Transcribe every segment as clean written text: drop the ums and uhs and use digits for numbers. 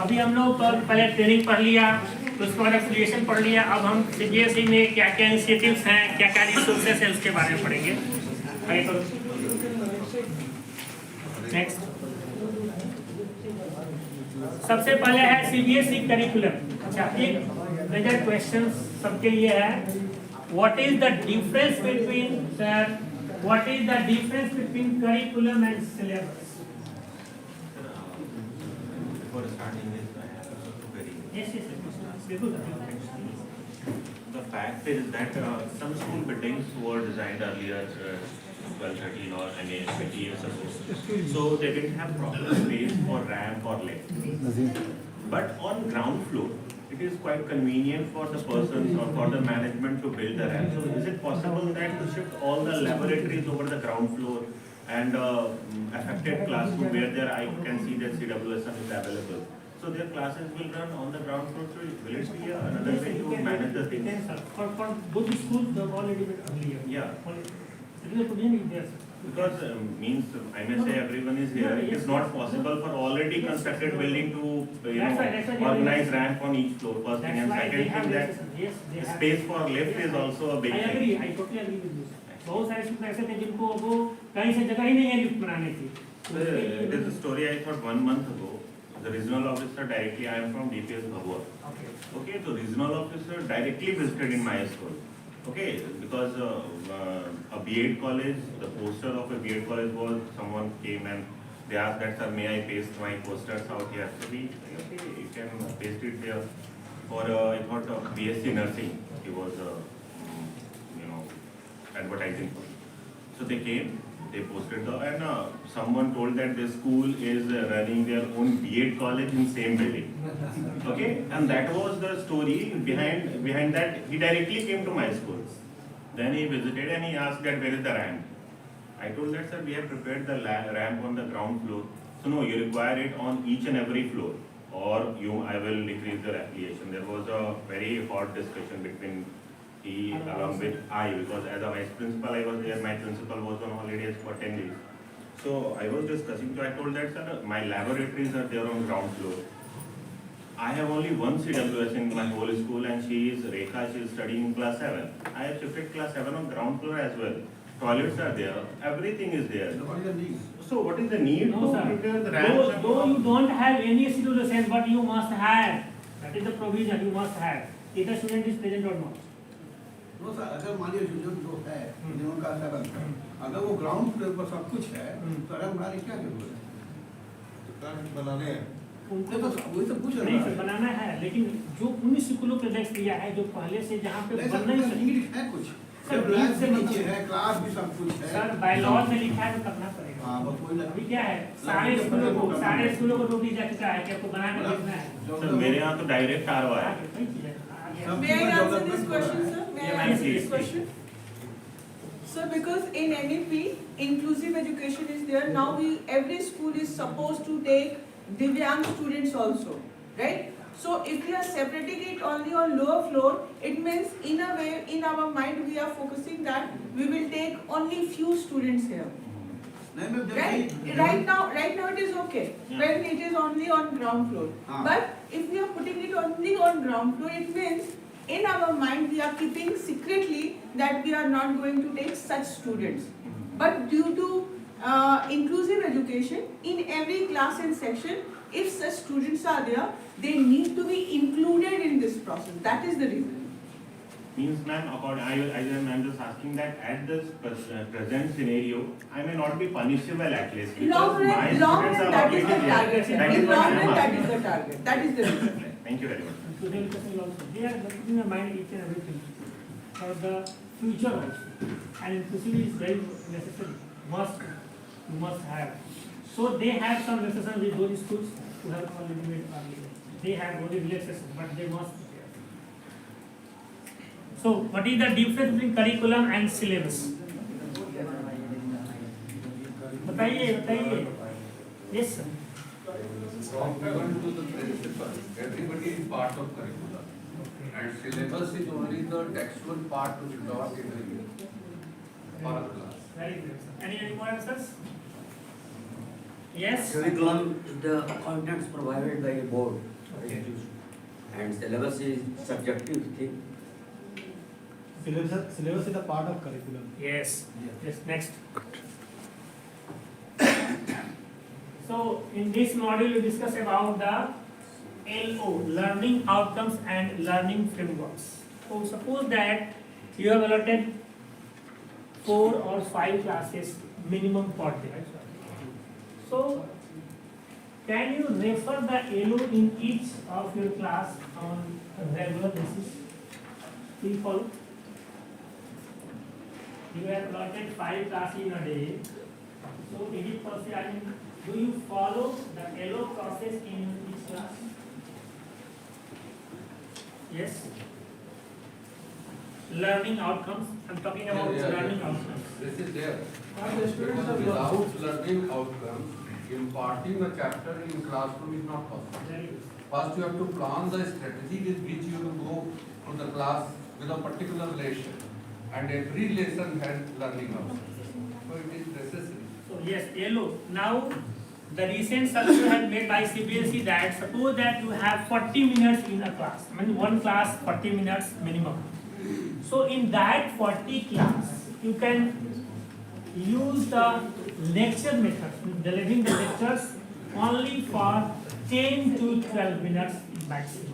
अभी हम लोग पहले ट्रेनिंग पढ़ लिया, तो उसके बाद एफिलिएशन पढ़ लिया। अब हम सीबीएसई में क्या क्या इनिशिएटिव्स हैं, क्या क्या रिसोर्सेस हैं, उसके बारे में पढ़ेंगे। आगे करो। नेक्स्ट, सबसे पहले है सीबीएसई करिकुलम। अच्छा, एक मेजर क्वेश्चन सबके लिए है, what is the difference between sir, what is the difference between curriculum and syllabus? Before starting this, I have to query. Yes. The fact is that some school buildings were designed earlier, 12, 13 or 20 years ago. So they didn't have proper space for ramp or lift. But on ground floor, it is quite convenient for the persons or for the management to build the ramp. So is it possible that to shift all the laboratories over the ground floor and affected classroom where there I can see that CWSM is available? So their classes will run on the ground floor. So will it be another way to manage the things? Yes, sir. For both schools, they have already been earlier. Yeah. It is a provision is there, sir. Because means I may say everyone is here. It is not possible for already constructed building to That's why organize ramp on each floor. First thing, That's and why they second have thing this, that yes, they have. space for lift is also a big I thing. agree, I totally agree with you. बहुत सारे school ऐसे थे जिनको वो कहीं से जगह ही नहीं है लिफ्ट बनाने की। There's a story I thought 1 month ago. The regional officer directly, I am from DPS Bhabua. Okay, the regional officer directly visited in my school. Okay, because a B.Ed college, the poster of a B.Ed college was, someone came and they asked that, sir, may I paste my posters out here? So we, okay, you can paste it there. For I thought BSc nursing, he was, advertising for. So they came, they posted the, and someone told that the school is running their own B.Ed college in same building. Okay, and that was the story behind that. He directly came to my school. Then he visited and he asked that where is the ramp. I told that, sir, we have prepared the ramp on the ground floor. So no, you require it on each and every floor, or I will decrease the affiliation. There was a very hot discussion between he along with I, because as a vice principal I was there, my principal was on holidays for 10 days. So I was discussing, so I told that, sir, my laboratories are there on ground floor. I have only one CWS in my whole school, and she is Rekha, she is studying in class 7. I have shifted class 7 on ground floor as well. Toilets are there, everything is there. So what is the need? So what is the need No, to sir. prepare the ramps? Though you don't have any CWS, but you must have. That is the provision you must have. Either student is present or not. No sir, अगर मान लीजिए जो है जिन्होंने का 7 है, अगर वो ग्राउंड फ्लोर पर सब कुछ है, तो रैंप बनाने की क्या जरूरत है? तो रैंप बनाने हैं। उनको तो वही तो पूछ रहा नहीं है। सर, बनाना है, लेकिन जो 19 स्कूलों के डेस्क दिया है, जो पहले से जहाँ पे बनना ही सही है कुछ। सर, ब्लैक से मतलब- नीचे है, क्लास भी सब कुछ है। सर बायलॉ में लिखा है तो करना पड़ेगा। हाँ, बस वही अभी क्या है, सारे स्कूलों को नोटिस जा चुका है कि आपको बना कर देखना है। सर मेरे यहाँ तो डायरेक्ट आरवा है। आगे वही चीज़ है, आगे सब- May I answer this question, sir? May I answer this question? Sir, because in NEP, inclusive education is there. Now every school is supposed to take Divyang students also, right? So if we are separating it only on lower floor, it means in a way, in our mind, we are focusing that we will take only few students here. नहीं मैं Right? Right now it is okay when it is only on ground floor. हाँ. But if we are putting it only on ground floor, it means in our mind we are keeping secretly that we are not going to take such students. But due to inclusive education, in every class and section, if such students are there, they need to be included in this process. That is the reason. Means, ma'am, I'm just asking that at this present scenario, I may not be punishable at least, Long because my run, students are that is already the target. there. That In is what long I am run, that is asking. the target. That is the reason. Thank you very much. Today discussion also, they are keeping in mind each and everything for the future also, and inclusivity is very necessary. You must have. So they have some relaxation with those schools who have already made earlier. They have only relaxation, but they must. So what is the difference between curriculum and syllabus? बताइए. Yes sir. From given to the principal, everybody is part of curriculum. And syllabus is only the textual part to be taught in the for a class. Very good. Any more answers? Yes? Curriculum is the contents provided by a board. Okay. And syllabus is subjective thing. Syllabus is a part of curriculum. Yes. Yes, next. So, in this module we discuss about the LO, learning outcomes and learning frameworks. So, suppose that you have allotted 4 or 5 classes minimum per day. So, can you refer the LO in each of your class on a regular basis? Do you follow? You have allotted 5 classes in a day. So, is it possible, I mean, do you follow the LO process in each class? Yes? Learning outcomes. I'm talking about learning outcomes. This is there. Are the students Because are without learning outcomes, imparting a chapter in classroom is not possible. Very good. First, you have to plan the strategy with which you will go to the class with a particular lesson. And every lesson has learning outcomes. So it is necessary. So yes, LO. Now the recent survey has made by CBSE that suppose that you have 40 minutes in a class. I mean one class 40 minutes minimum. So in that 40 class, you can use the lecture method, delivering the lectures only for 10 to 12 minutes maximum.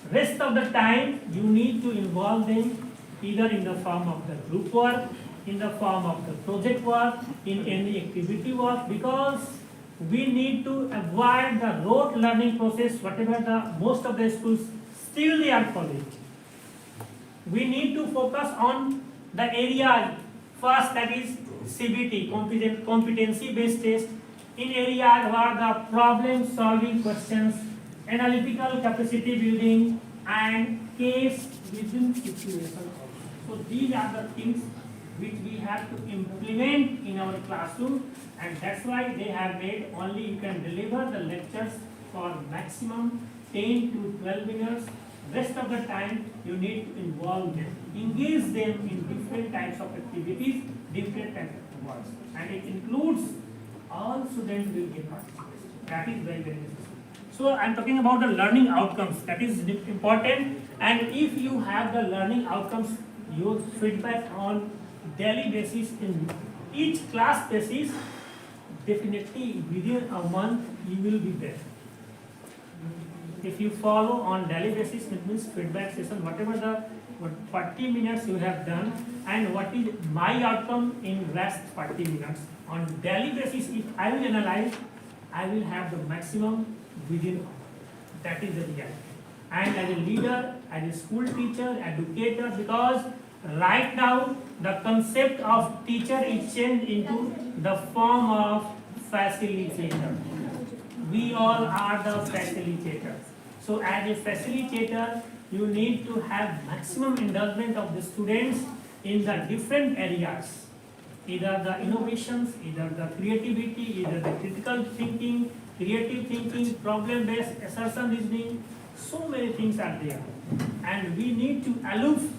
Rest of the time, you need to involve them either in the form of the group work, in the form of the project work, in any activity work, because we need to avoid the rote learning process, whatever the most of the schools still they are following. We need to focus on the area first, that is CBT, competency based test, in areas where the problem solving questions, analytical capacity building, and case within situation. So these are the things which we have to implement in our classroom, and that's why they have made only you can deliver the lectures for maximum 10 to 12 minutes. Rest of the time you need to involve them, engage them in different types of activities, different types of works, and it includes all students will get participation. That is very, very necessary. So I am talking about the learning outcomes. That is important, and if you have the learning outcomes, your feedback on daily basis in each class basis, definitely within a month you will be there. If you follow on daily basis, it means feedback session, whatever the 40 minutes you have done, and what is my outcome in rest 40 minutes. On daily basis, if I will analyze, I will have the maximum within. That is the reality. And as a leader, as a school teacher, educator, because right now the concept of teacher is changed into the form of facilitator. We all are the facilitators. So as a facilitator, you need to have maximum involvement of the students in the different areas. Either the innovations, either the creativity, either the critical thinking, creative thinking, problem-based assertion reasoning. So many things are there. And we need to aloof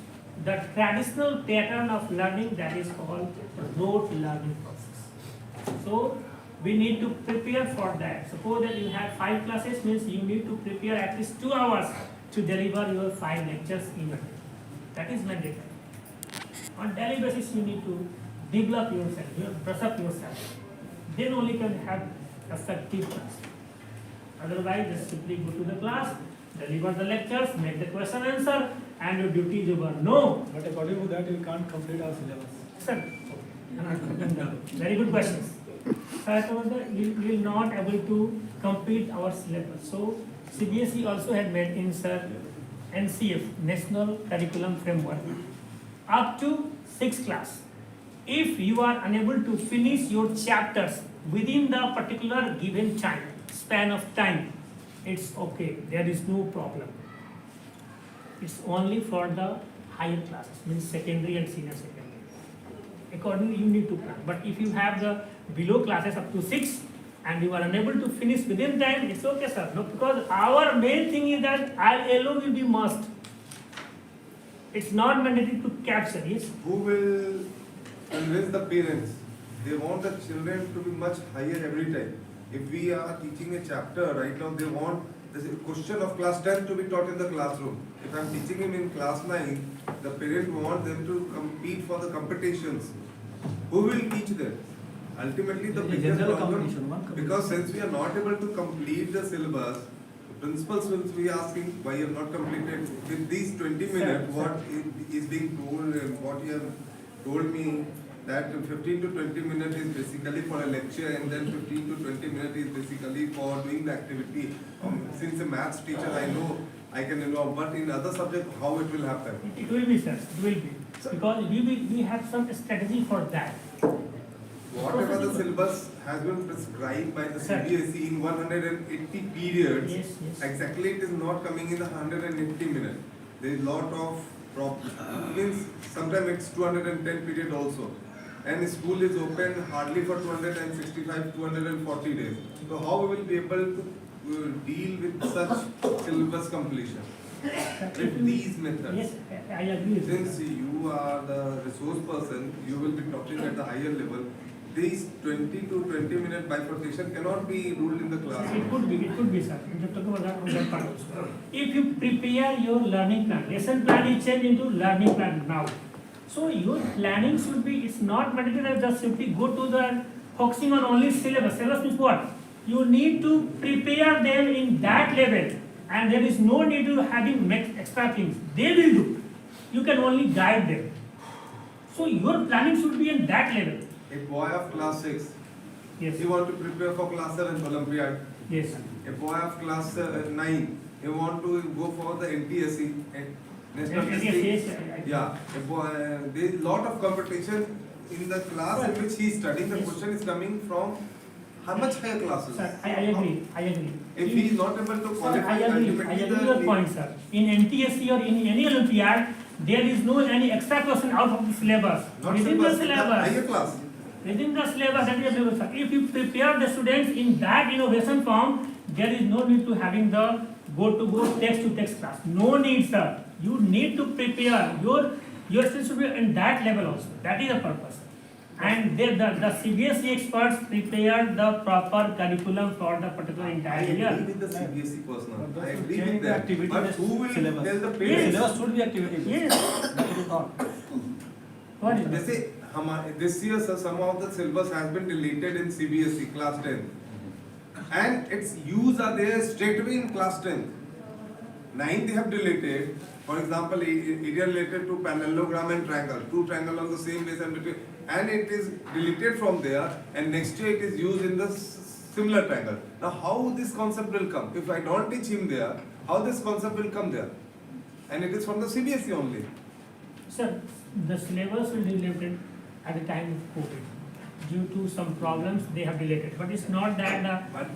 the traditional pattern of learning that is called rote learning process. So we need to prepare for that. Suppose that you have 5 classes, means you need to prepare at least 2 hours to deliver your 5 lectures in a day. That is mandatory. On daily basis, you need to develop yourself, brush up yourself. Then only you can have effective class. Otherwise, just simply go to the class, deliver the lectures, make the question answer, and your duty is over. No. But according to that, you can't complete our syllabus. Sir, very good questions. Sir, you will not able to complete our syllabus. So CBSE also had made in sir NCF, National Curriculum Framework, up to 6th class. If you are unable to finish your chapters within the particular given time, span of time, it's okay. There is no problem. It's only for the higher classes, means secondary and senior secondary. Accordingly, you need to plan. But if you have the below classes up to 6 and you are unable to finish within time, it's okay, sir. No, because our main thing is that LO will be must. It's not mandatory to capture, yes? Who will convince the parents they want the children to be much higher every time. If we are teaching a chapter right now, they want the question of class 10 to be taught in the classroom. If I am teaching him in class 9, the parent want them to compete for the competitions. Who will teach them? Ultimately, the biggest problem, because since we are not able to complete the syllabus, the principals will be asking why you have not completed. With these 20 minutes, what is being told and what you have told me, that 15 to 20 minutes is basically for a lecture and then 15 to 20 minutes is basically for doing the activity. Since a maths teacher, I know I can involve, but in other subjects, how it will happen? It will be, sir, it will be. Because we have some strategy for that. Whatever the syllabus has been prescribed by the Sir. CBSE in 180 periods, Yes, yes. exactly it is not coming in the 180 minutes. There is lot of problems. Means sometimes it's 210 period also. And school is open hardly for 265, 240 days. So how we will be able to deal with such syllabus completion? With these methods. Yes, I agree with you. Since you are the resource person, you will be talking at the higher level. These 20 to 20 minute bifurcation cannot be ruled in the class. It could be, sir. We are talking about that from that part also. If you prepare your learning plan, lesson plan is changed into learning plan now. So your planning should be, it's not mandatory just simply go to the focusing on only syllabus. Syllabus means what? You need to prepare them in that level, and there is no need to having extra things. They will do. You can only guide them. So your planning should be in that level. A boy of class 6, Yes. he want to prepare for class 7 Olympiad. Yes. A boy of class 9, he want to go for the NTSE, National Testing. Yes. Yeah, a boy, there is lot of competition in the class in which he is studying. The Yes. question is coming from how much higher classes. Sir, I agree. If he is not able to Sir, qualify, I agree ultimately your point, sir. In NTSC or in any Olympiad, there is no any extra question out of the syllabus. not Within the syllabus, higher class. within the syllabus that is available, sir. If you prepare the students in that innovation form, there is no need to having the go text to text class. No need, sir. You need to prepare your students should be in that level also. That is the purpose. And the CBSE experts prepare the proper curriculum for the particular I entire agree year. with the CBSE personnel. But I those agree changing with the that. activity But based who will syllabus. tell the Yes. parents? Syllabus should be activity based. Yes. That it is not. What is They that? say this year sir, some of the syllabus has been deleted in CBSE class 10, and its use are there straight away in class 10. 9 they have deleted. For example, area related to parallelogram and triangle. Two triangle on the same base and between, and it is deleted from there. And next year it is used in the similar triangle. Now how this concept will come? If I don't teach him there, how this concept will come there? And it is from the CBSE only. Sir, the syllabus will be deleted at the time of COVID. Due to some problems, they have deleted. But it's not that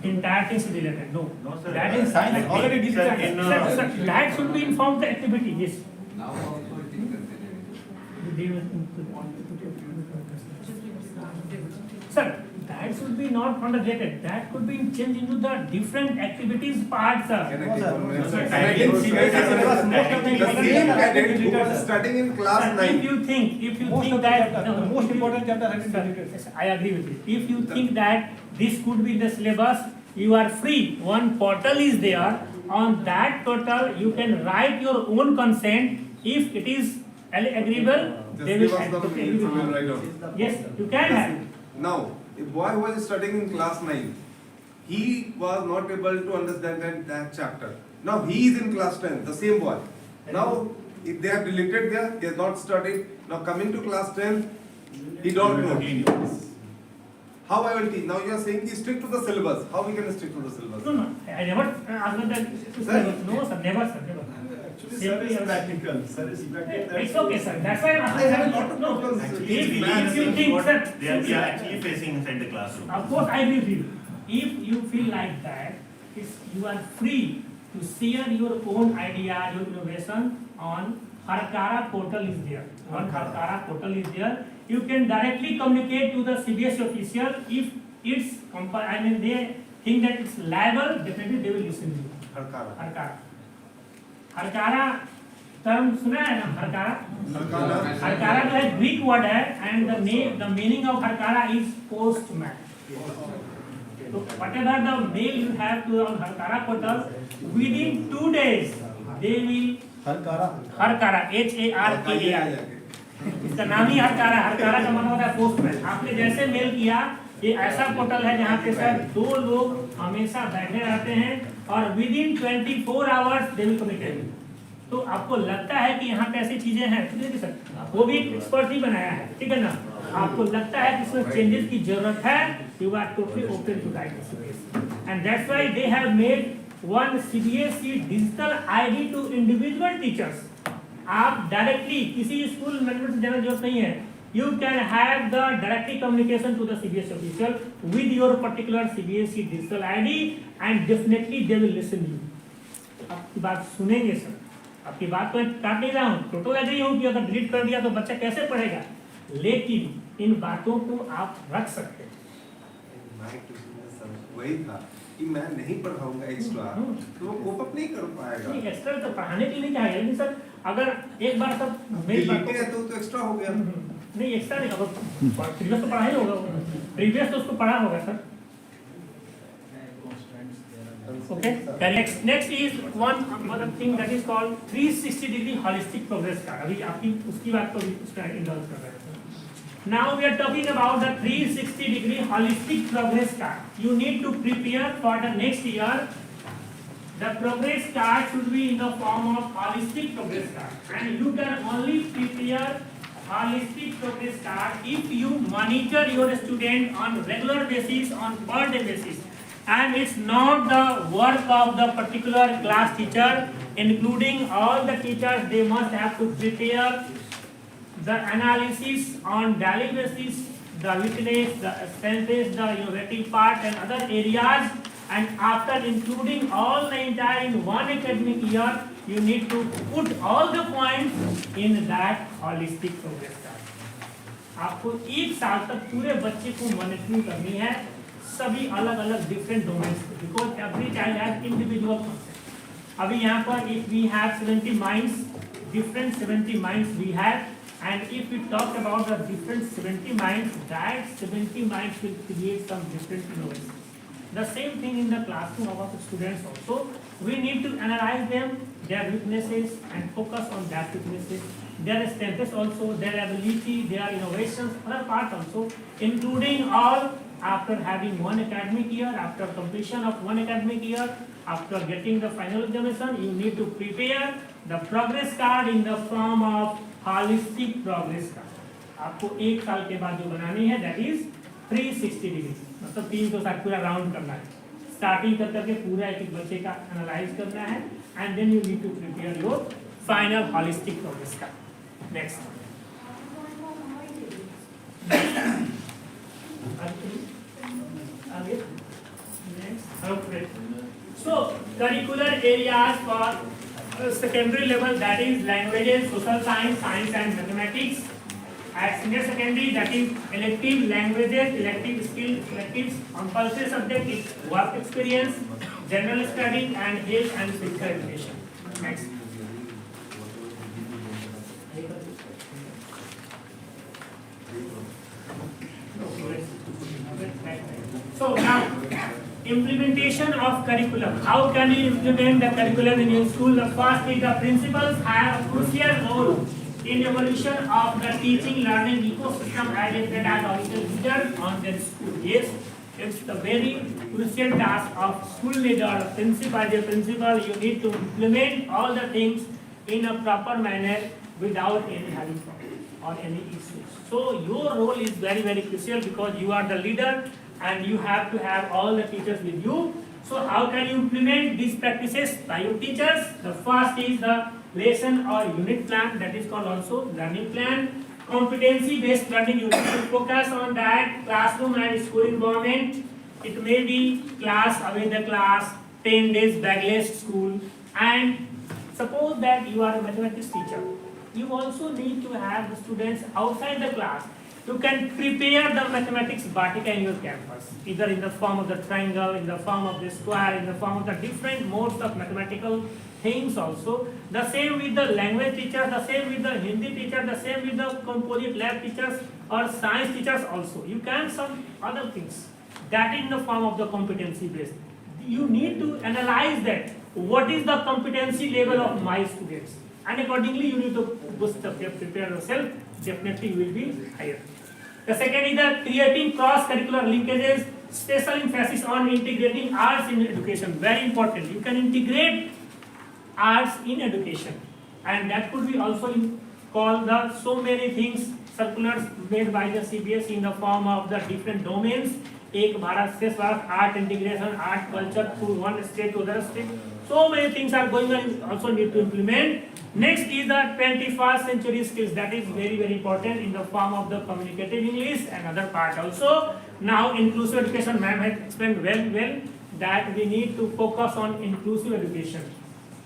the entire thing is deleted. No. No, sir. That is Science already Sir, deleted. sir, that should be informed the activity. Yes. Now also it is continuing. Sir, that should be not conjugated. That could be changed into the different activities part, sir. Can I No, take sir. one minute? No, sir. Can I take- In CBSE syllabus, most of the The same cadet who was sir. studying in class Sir, 9. if you think Most of the that chapter, the most important chapter has been Sir, deleted. yes, I agree with you. If you think that this could be the syllabus, you are free. One portal is there. On that portal, you can write your own consent. If it is agreeable, Just they give will. us the Okay, minutes, we will write down. yes, you can have. Now, a boy who was studying in class 9, he was not able to understand that chapter. Now he is in class 10, the same boy. Now, if they have deleted there, he has not studied. Now coming to class 10, he don't know. How I will teach? Now you are saying he stick to the syllabus. How we can stick to the syllabus? No, I never asked that. Sir? No, sir, never, sir, never. Actually, sir is practical. Sir is practical. It's okay, sir. That's why I'm I have a asking. lot of No, problems. Actually, if it's you think, what sir, they are actually facing inside the classroom. of course, I agree with you. If you feel like that, you are free to share your own idea, your innovation on Harkara portal is there. On Harkara portal is there. You can directly communicate to the CBSE official if it's, they think that it's liable, definitely they will listen to you. Harkara. Harkara. Harkara term सुना है ना हरकारा? हरकारा जो है Greek word है and the meaning of Hurkaru is postman. So whatever the mail you have to on Harkara portal, within 2 days they will Harkara HARKAR. इसका नाम ही हरकारा. हरकारा का मतलब होता है पोस्टमैन. आपने जैसे मेल किया, ये ऐसा पोर्टल है जहाँ पे सर 2 लोग हमेशा बैठे रहते हैं और within 24 hours they will communicate. तो आपको लगता है कि यहाँ पे ऐसी चीजें हैं, तो देखिए सर वो भी एक्सपर्ट ही बनाया है, ठीक है ना. आपको लगता है कि इसमें चेंजेस की जरूरत है, you are totally open to that and that's why they have made one CBSE digital ID to individual teachers. आप डायरेक्टली किसी स्कूल मैनेजमेंट से जाने की जरूरत नहीं है. You can have the directly communication to the CBSE official with your particular CBSE digital ID and definitely they will listen you. आपकी बात सुनेंगे सर. आपकी बात तो काट नहीं रहा हूँ, टोटल एग्री हूँ कि अगर डिलीट कर दिया तो बच्चा कैसे पढ़ेगा, लेकिन इन बातों को आप रख सकते हैं. वही था कि मैं नहीं पढ़ाऊंगा एक्स्ट्रा तो वो कोप अप नहीं कर पाएगा. नहीं एक्स्ट्रा तो पढ़ाने के लिए नहीं कहा, लेकिन सर अगर एक बार सब मेरी बात है तो एक्स्ट्रा हो गया. नहीं एक्स्ट्रा नहीं, अगर प्रीवियस तो पढ़ा ही होगा, प्रीवियस तो उसको पढ़ा होगा sir. Okay. Next is one other thing that is called 360-degree holistic progress card. अभी आपकी उसकी बात को भी उसका इंडल्ज कर रहे हैं. Now we are talking about the 360-degree holistic progress card. You need to prepare for the next year. The progress card should be in the form of holistic progress card, and you can only prepare holistic progress card if you monitor your student on regular basis, on per day basis. And it's not the work of the particular class teacher, including all the teachers. They must have to prepare the analysis on daily basis, the weakness, the strengths, the innovative part and other areas, and after including all the entire in one academic year, you need to put all the points in that holistic progress card. आपको 1 साल तक पूरे बच्चे को monitoring करनी है, सभी अलग अलग different domains, because every child has individual concept. अभी यहाँ पर if we have 70 minds, different 70 minds we have, and if we talk about the different 70 minds, that 70 minds will create some different innovations. The same thing in the classroom of our students also. We need to analyze them, their weaknesses and focus on that weaknesses, their strengths also, their ability, their innovations, other part also, including all after having one academic year, after completion of one academic year, after getting the final examination, you need to prepare the progress card in the form of holistic progress card. आपको 1 साल के बाद जो बनानी है that is 360 degree, मतलब 360 पूरा round करना है, स्टार्टिंग कर करके पूरा एक बच्चे का एनालाइज करना है, and then you need to prepare your final holistic progress card. Next. Next. Okay. So curricular areas for secondary level, that is languages, social science, science and mathematics. At senior secondary, that is elective languages, elective skills, electives, compulsory subject is work experience, general study and health and physical education. Next. So now, implementation of curriculum. How can you implement the curriculum in your school? The first is the principals have a crucial role in evolution of the teaching learning ecosystem as a pedagogical leader on their school. Yes, it's the very crucial task of school leader, principal. As a principal, you need to implement all the things in a proper manner without any having problem or any issues. So your role is very, very crucial because you are the leader and you have to have all the teachers with you. So how can you implement these practices by your teachers? The first is the lesson or unit plan, that is called also learning plan. Competency based learning, you need to focus on that classroom and school environment. It may be class, away the class, 10 days bagless school, and suppose that you are a mathematics teacher. You also need to have the students outside the class You can prepare the mathematics Batika in your campus, either in the form of the triangle, in the form of the square, in the form of the different modes of mathematical things also. The same with the language teacher, the same with the Hindi teacher, the same with the composite lab teachers or science teachers also. You can some other things. That in the form of the competency based. You need to analyze that. What is the competency level of my students? And accordingly you need to prepare yourself. Definitely you will be higher. The second is the creating cross-curricular linkages, special emphasis on integrating arts in education. Very important. You can integrate arts in education, and that could be also called the so many things circulars made by the CBSE in the form of the different domains. Ek Bharat, Shresh Bharat, art integration, art culture to one state to other state. So many things are going on. Also need to implement. Next is the 21st century skills. That is very, very important in the form of the communicative English and other part also. Now inclusive education, ma'am has explained well that we need to focus on inclusive education.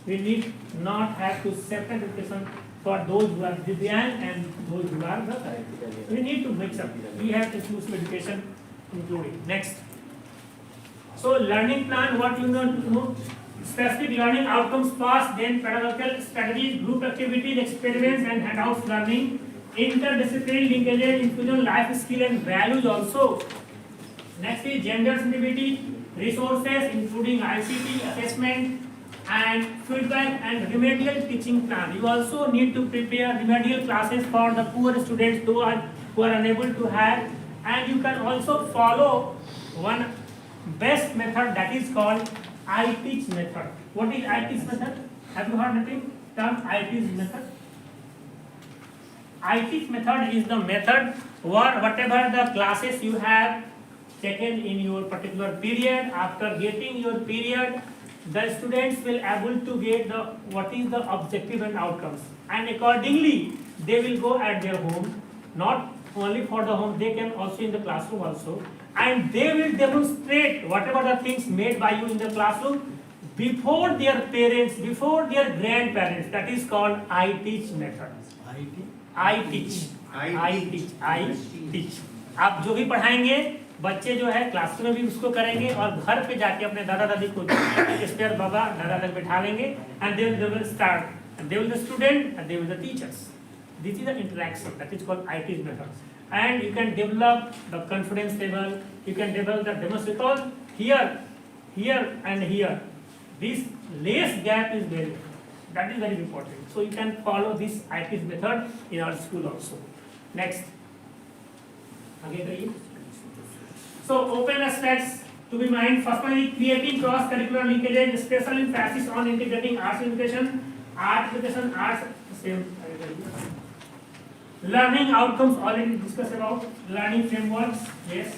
We need not have to separate education for those who are Divyang and those who are the. We need to mix up. We have inclusive education including. Next. So learning plan, what you know. Specific learning outcomes first, then pedagogical strategies, group activities, experiments and handouts learning, interdisciplinary linkages, inclusion, life skill and values also. Next is gender sensitivity, resources including ICT, assessment and feedback and remedial teaching plan. You also need to prepare remedial classes for the poor students who are unable to have, and you can also follow one best method that is called I teach method. What is I teach method? Have you heard the term I teach method? I teach method is the method where whatever the classes you have taken in your particular period, after getting your period, the students will able to get the what is the objective and outcomes, and accordingly they will go at their home, not only for the home, they can also in the classroom also. And they will demonstrate whatever the things made by you in the classroom before their parents, before their grandparents. That is called I teach method. I teach. आप जो भी पढ़ाएंगे बच्चे जो है classroom में भी उसको करेंगे और घर पे जाके अपने दादा दादी को स्पेयर बाबा दादा दादी बैठा लेंगे and they will start. And they will the student and they will the teachers. This is the interaction. That is called I teach method. And you can develop the confidence level, you can develop the demonstration here and here. This less gap is very, that is very important. So you can follow this IT's method in our school also. Next. So open aspects to be mind. First one is creating cross-curricular linkages, special emphasis on integrating arts education, arts, same. Learning outcomes already discussed about. Learning frameworks, yes.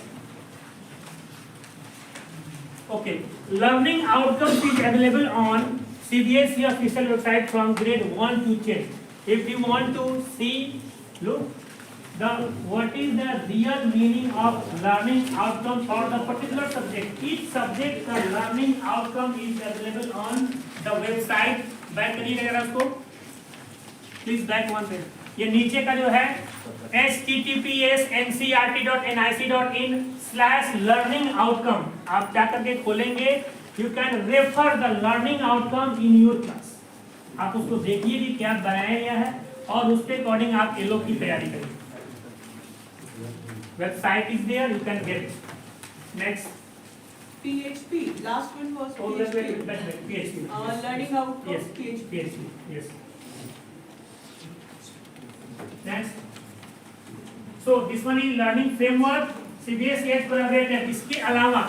Okay, learning outcomes is available on CBSE official website from grade 1 to 10. If you want to see, look, what is the real meaning of learning outcome for the particular subject. Each subject the learning outcome is available on the website. Back करिएगा उसको. Please back one page. ये नीचे का जो है https://nic.in/learning-outcome आप क्या करके खोलेंगे. You can refer the learning outcome in your class. आप उसको देखिए कि क्या बनाया गया है और उसके अकॉर्डिंग आप एलो की तैयारी करें. Website is there, you can get it. Next. PHP. Last one was PHP. PHP. Learning outcomes. Yes. PHP. Yes. Next. So this one is learning framework. CBSE has collaborated. इसके अलावा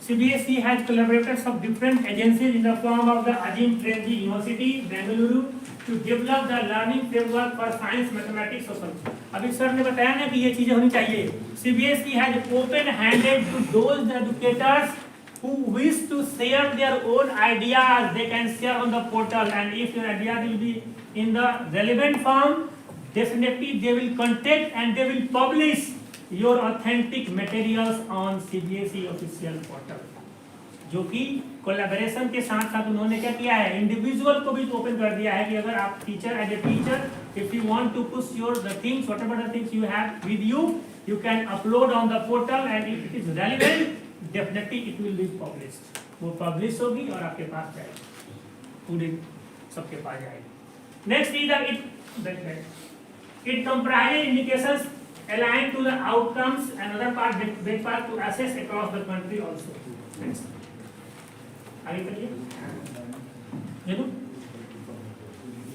CBSE has collaborated some different agencies in the form of the Azim Premji University, Bengaluru, to develop the learning framework for science, mathematics, social. अभी sir ने बताया ना कि ये चीजें होनी चाहिए. CBSE has open-handed to those educators who wish to share their own ideas. They can share on the portal, and if your idea will be in the relevant form, definitely they will contact and they will publish your authentic materials on CBSE official portal, जो कि collaboration के साथ साथ उन्होंने क्या किया है, individual को भी ओपन कर दिया है कि अगर आप teacher as a teacher, if you want to push your the things whatever the things you have with you, you can upload on the portal and if it is relevant definitely it will be published. वो publish होगी और आपके पास जाएगी, पूरे सबके पास जाएगी। Next is it comprises indications aligned to the outcomes, another part big part to assess across the country also. Next. आगे चलिए। ये लो।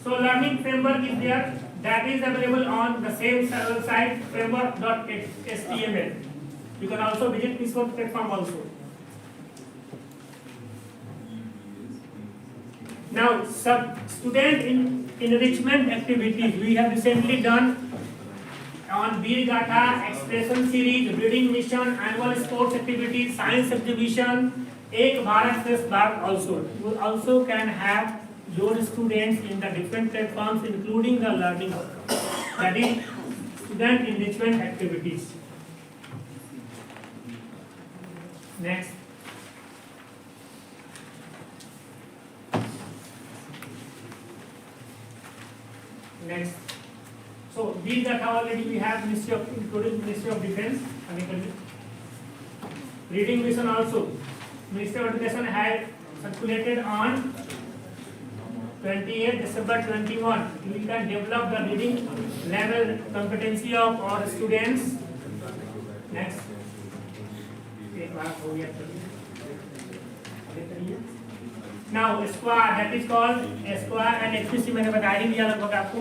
So learning framework is there, that is available on the same server site framework.html. You can also visit this one platform also. Now, student enrichment activities we have recently done on Veer Gatha, expression series, reading mission, annual sports activities, science exhibition, Ek Bharat Shresth Bharat also. You also can have your students in the different platforms, including the learning outcomes. That is student enrichment activities. Next. Next. So these are already we have Ministry of, including Ministry of Defence. Reading mission also. Ministry of Education had circulated on 28 December 21. We can develop the reading level competency of our students. Next. एक बात हो गया चलिए। Now square, that is called square and XPC मैंने बता ही दिया लगभग आपको।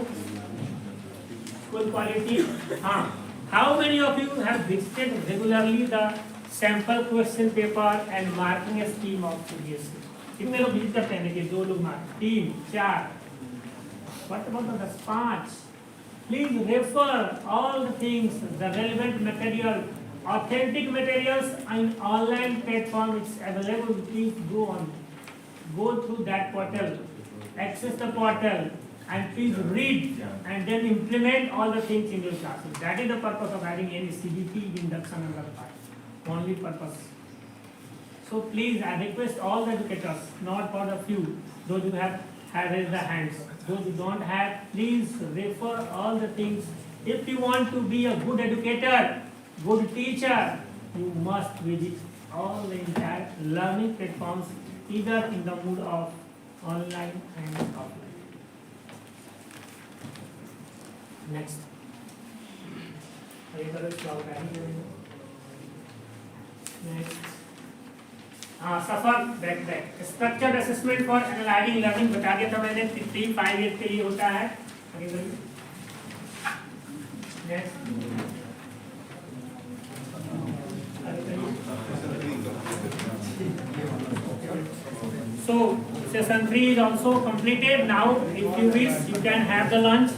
School quality, हाँ। How many of you have visited regularly the sample question paper and marking scheme of CBSE? कितने लोग विजिट करते हैं? देखिए 2 लोग mark, 3, 4। What about the 5? Please refer all the things, the relevant material, authentic materials in online platform. It's available. Please go through that portal, access the portal, and please read and then implement all the things in your classes. That is the purpose of having any CBT induction and other part. Only purpose. So please, I request all the educators, not for the few, those who have raised the hands. Those who don't have, please refer all the things. If you want to be a good educator, good teacher, you must visit all the entire learning platforms, either in the mood of online and offline. Next. Next. Suffer back structured assessment for analysing learning बता दिया था मैंने, 3-5 year के लिए होता है। So session 3 is also completed. Now if you wish you can have the lunch.